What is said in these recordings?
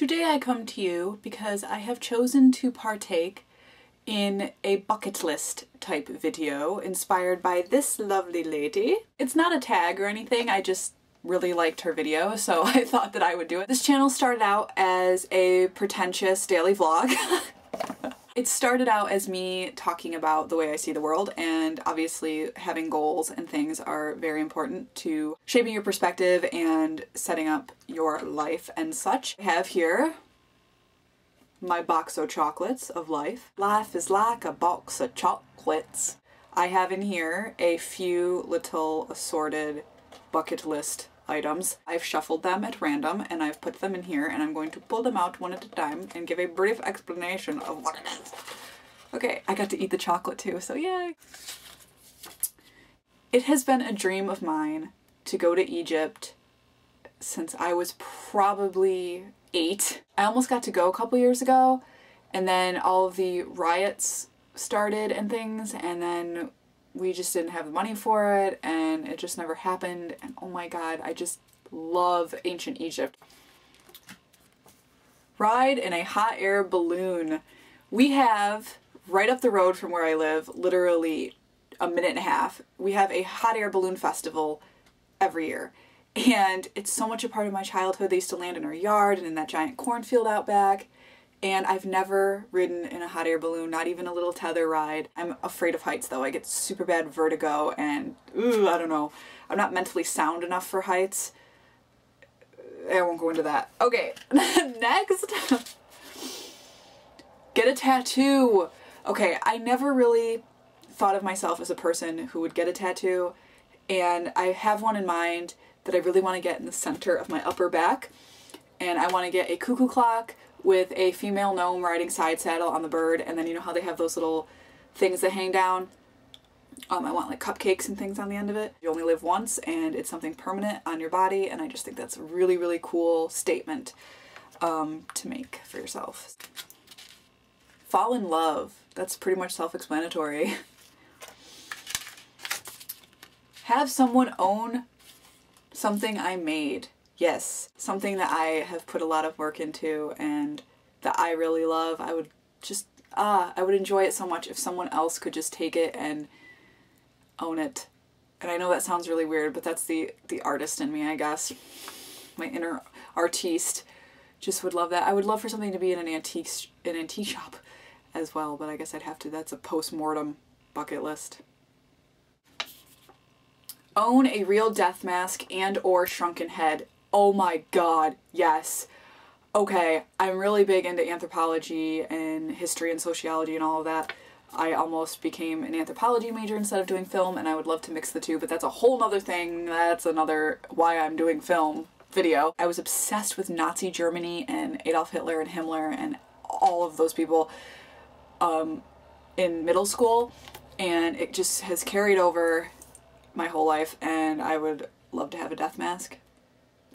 Today I come to you because I have chosen to partake in a bucket list type video inspired by this lovely lady. It's not a tag or anything, I just really liked her video, so I thought that I would do it. This channel started out as a pretentious daily vlog. It started out as me talking about the way I see the world, and obviously having goals and things are very important to shaping your perspective and setting up your life and such. I have here my box of chocolates of life. Life is like a box of chocolates. I have in here a few little assorted bucket list items. I've shuffled them at random and I've put them in here, and I'm going to pull them out one at a time and give a brief explanation of what it is. Okay, I got to eat the chocolate too, so yay! It has been a dream of mine to go to Egypt since I was probably 8. I almost got to go a couple years ago, and then all of the riots started and things, and then we just didn't have the money for it, and it just never happened, and oh my god, I just love ancient Egypt. Ride in a hot air balloon. We have, right up the road from where I live, literally a minute and a half, we have a hot air balloon festival every year. And it's so much a part of my childhood. They used to land in our yard and in that giant cornfield out back. And I've never ridden in a hot air balloon, not even a little tether ride. I'm afraid of heights though. I get super bad vertigo and, ooh, I don't know. I'm not mentally sound enough for heights. I won't go into that. Okay, next. Get a tattoo. Okay, I never really thought of myself as a person who would get a tattoo. And I have one in mind that I really want to get in the center of my upper back. And I want to get a cuckoo clock with a female gnome riding side saddle on the bird, and then you know how they have those little things that hang down? I want like cupcakes and things on the end of it. You only live once, and it's something permanent on your body, and I just think that's a really, really cool statement to make for yourself. Fall in love. That's pretty much self-explanatory. Have someone own something I made. Yes, something that I have put a lot of work into and that I really love. I would just, I would enjoy it so much if someone else could just take it and own it. And I know that sounds really weird, but that's the artist in me, I guess. My inner artiste just would love that. I would love for something to be in an antique shop as well, but I guess I'd have to, that's a post-mortem bucket list. Own a real death mask and or shrunken head. Oh my god, yes. Okay, I'm really big into anthropology and history and sociology and all of that. I almost became an anthropology major instead of doing film, and I would love to mix the two, but that's a whole nother thing. That's another why I'm doing film video. I was obsessed with Nazi Germany and Adolf Hitler and Himmler and all of those people in middle school, and it just has carried over my whole life, and I would love to have a death mask.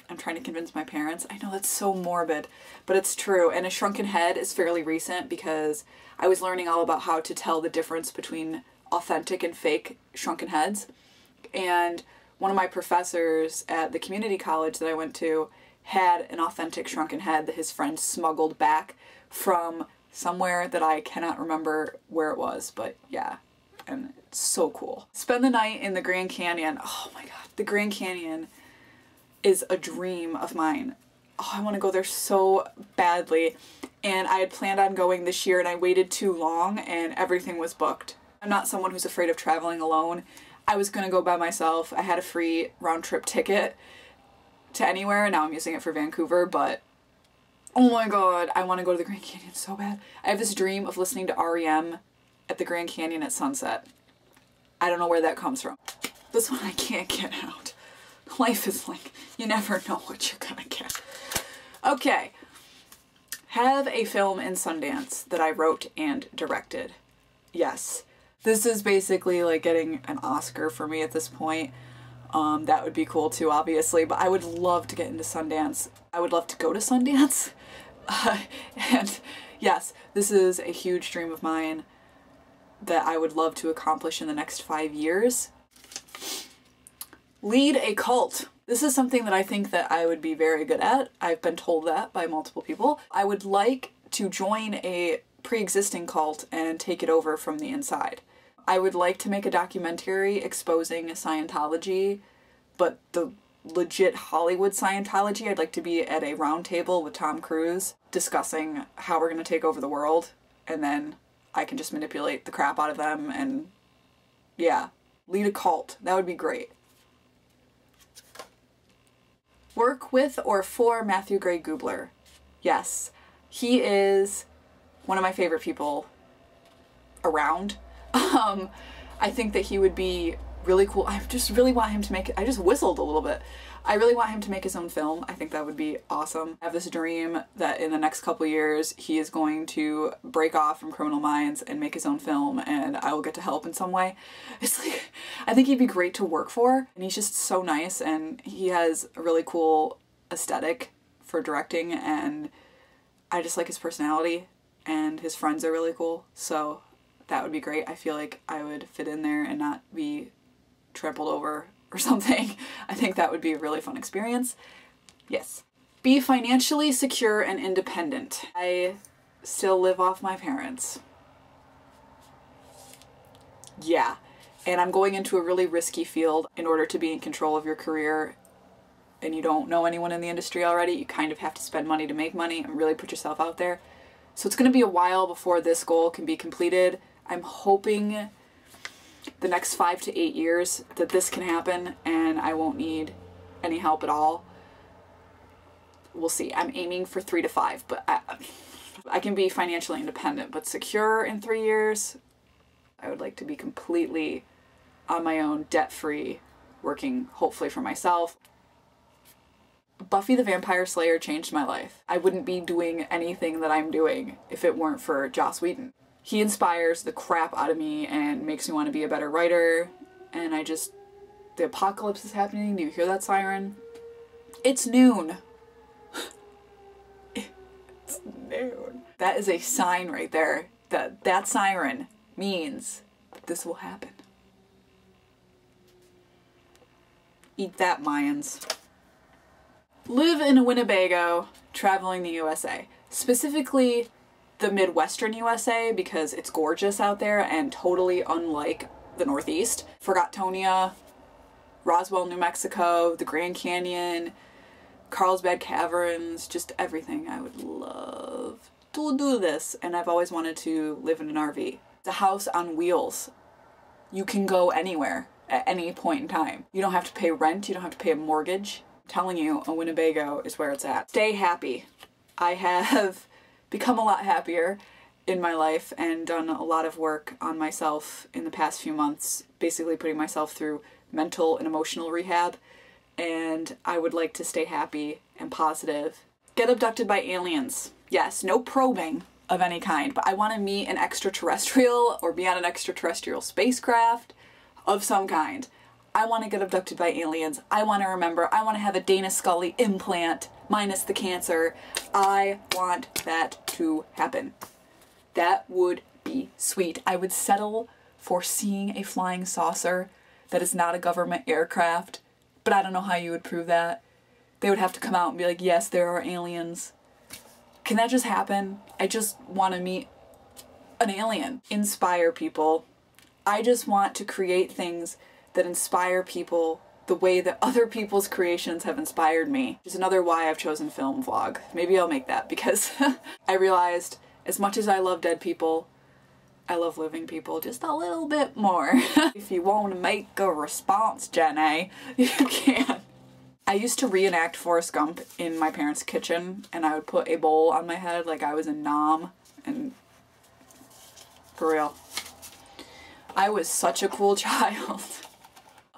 I'm trying to convince my parents. I know that's so morbid, but it's true. And a shrunken head is fairly recent because I was learning all about how to tell the difference between authentic and fake shrunken heads. And one of my professors at the community college that I went to had an authentic shrunken head that his friend smuggled back from somewhere that I cannot remember where it was, but yeah. And it's so cool. Spend the night in the Grand Canyon. Oh my god, the Grand Canyon is a dream of mine. Oh, I want to go there so badly. And I had planned on going this year and I waited too long and everything was booked. I'm not someone who's afraid of traveling alone. I was gonna go by myself. I had a free round trip ticket to anywhere, and now I'm using it for Vancouver, but oh my god, I want to go to the Grand Canyon so bad. I have this dream of listening to REM at the Grand Canyon at sunset. I don't know where that comes from. This one I can't get out. Life is like, you never know what you're gonna get. Okay. Have a film in Sundance that I wrote and directed. Yes. This is basically like getting an Oscar for me at this point. That would be cool too, obviously, but I would love to get into Sundance. I would love to go to Sundance. And yes, this is a huge dream of mine that I would love to accomplish in the next 5 years. Lead a cult. This is something that I think that I would be very good at. I've been told that by multiple people. I would like to join a pre-existing cult and take it over from the inside. I would like to make a documentary exposing Scientology, but the legit Hollywood Scientology. I'd like to be at a round table with Tom Cruise discussing how we're going to take over the world, and then I can just manipulate the crap out of them and, yeah, lead a cult. That would be great. Work with or for Matthew Gray Gubler. Yes, he is one of my favorite people around. I think that he would be really cool. I just really want him to make, I just whistled a little bit. I really want him to make his own film. I think that would be awesome. I have this dream that in the next couple years he is going to break off from Criminal Minds and make his own film, and I will get to help in some way. It's like, I think he'd be great to work for, and he's just so nice, and he has a really cool aesthetic for directing, and I just like his personality, and his friends are really cool, so that would be great. I feel like I would fit in there and not be trampled over or something. I think that would be a really fun experience. Yes. Be financially secure and independent. I still live off my parents. Yeah. And I'm going into a really risky field. In order to be in control of your career and you don't know anyone in the industry already, you kind of have to spend money to make money and really put yourself out there. So it's going to be a while before this goal can be completed. I'm hoping the next 5 to 8 years that this can happen and I won't need any help at all. We'll see. I'm aiming for 3 to 5, but I can be financially independent, but secure in 3 years. I would like to be completely on my own, debt-free, working hopefully for myself. Buffy the Vampire Slayer changed my life. I wouldn't be doing anything that I'm doing if it weren't for Joss Whedon. He inspires the crap out of me and makes me want to be a better writer, and the apocalypse is happening. Do you hear that siren? It's noon. It's noon. That is a sign right there. That siren means that this will happen. Eat that, Mayans. Live in a Winnebago, traveling the USA. Specifically, the Midwestern USA, because it's gorgeous out there and totally unlike the Northeast. Forgotonia, Roswell, New Mexico, the Grand Canyon, Carlsbad Caverns, just everything. I would love to do this, and I've always wanted to live in an RV. It's a house on wheels. You can go anywhere at any point in time. You don't have to pay rent, you don't have to pay a mortgage. I'm telling you, a Winnebago is where it's at. Stay happy. I have become a lot happier in my life and done a lot of work on myself in the past few months, basically putting myself through mental and emotional rehab, and I would like to stay happy and positive. Get abducted by aliens. Yes, no probing of any kind, but I want to meet an extraterrestrial or be on an extraterrestrial spacecraft of some kind. I want to get abducted by aliens. I want to remember. I want to have a Dana Scully implant minus the cancer. I want that to happen. That would be sweet. I would settle for seeing a flying saucer that is not a government aircraft, but I don't know how you would prove that. They would have to come out and be like, yes, there are aliens. Can that just happen? I just want to meet an alien. Inspire people. I just want to create things that inspire people the way that other people's creations have inspired me. Just another why I've chosen film vlog. Maybe I'll make that because I realized as much as I love dead people, I love living people just a little bit more. If you want to make a response, Jenny, you can. I used to reenact Forrest Gump in my parents' kitchen, and I would put a bowl on my head like I was in Nam, and for real. I was such a cool child.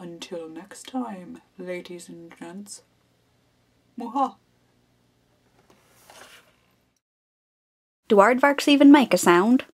Until next time, ladies and gents. Mwaha. Do aardvarks even make a sound?